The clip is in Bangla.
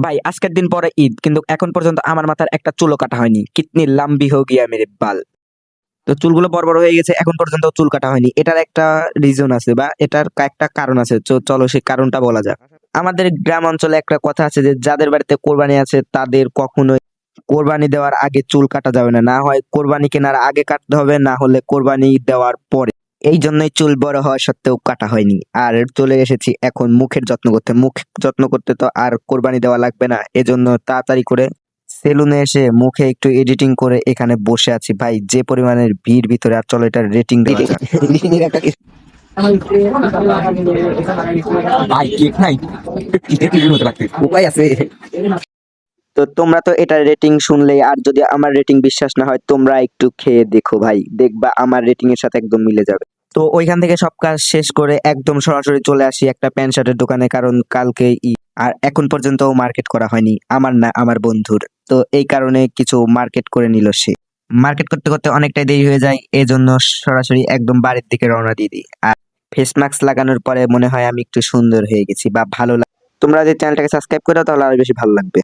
ভাই আজকের দিন পরে ঈদ, কিন্তু এখন পর্যন্ত আমার মাথার একটা চুলও কাটা হয়নি। কিতনি লম্বি হো গিয়া মেরে বাল। তো চুলগুলো বড় বড় হয়ে গেছে, এখন পর্যন্ত চুল কাটা হয়নি। এটার একটা রিজন আছে বা এটার একটা কারণ আছে। চলো সেই কারণটা বলা যাক। আমাদের গ্রাম অঞ্চলে একটা কথা আছে যে যাদের বাড়িতে কোরবানি আছে তাদের কখনোই কোরবানি দেওয়ার আগে চুল কাটা যাবে না। না হয় কোরবানি কেনার আগে কাটতে হবে, না হলে কোরবানি দেওয়ার পরে। এই জন্যই চুল বড় হওয়া সত্ত্বেও কাটা হয়নি। আর চলে এসেছি এখন মুখের যত্ন করতে। মুখ যত্ন করতে তো আর কোরবানি দেওয়া লাগবে না, এজন্য তাড়াতাড়ি করে সেলুনে এসে মুখে একটু এডিটিং করে এখানে বসে আছি। ভাই যে পরিমাণের ভিড় ভিতরে, আর চলো এটার রেটিং দেওয়া যাক। ভাই কেক নাই, কেকের মতো লাগছে, উপায় আছে? তো তোমরা তো এটার রেটিং শুনলেই, আর যদি আমার রেটিং বিশ্বাস না হয় তোমরা একটু খেয়ে দেখো ভাই, দেখবা আমার রেটিং এর সাথে একদম মিলে যাবে। তো ওইখান থেকে সব কাজ শেষ করে একদম সরাসরি চলে আসি একটা প্যান্ট শার্টের দোকানে, কারণ কালকে আর এখন পর্যন্ত মার্কেট করা হয়নি, আমার না আমার বন্ধুর। তো এই কারণে কিছু মার্কেট করে নিল সে। মার্কেট করতে করতে অনেকটাই দেরি হয়ে যায়, এজন্য সরাসরি একদম বাড়ির দিকে রওনা দিয়ে দিই। আর ফেস মাস্ক লাগানোর পরে মনে হয় আমি একটু সুন্দর হয়ে গেছি বা ভালো লাগে। তোমরা যদি চ্যানেলটাকে সাবস্ক্রাইব করে দাও তাহলে আরো বেশি ভালো লাগবে।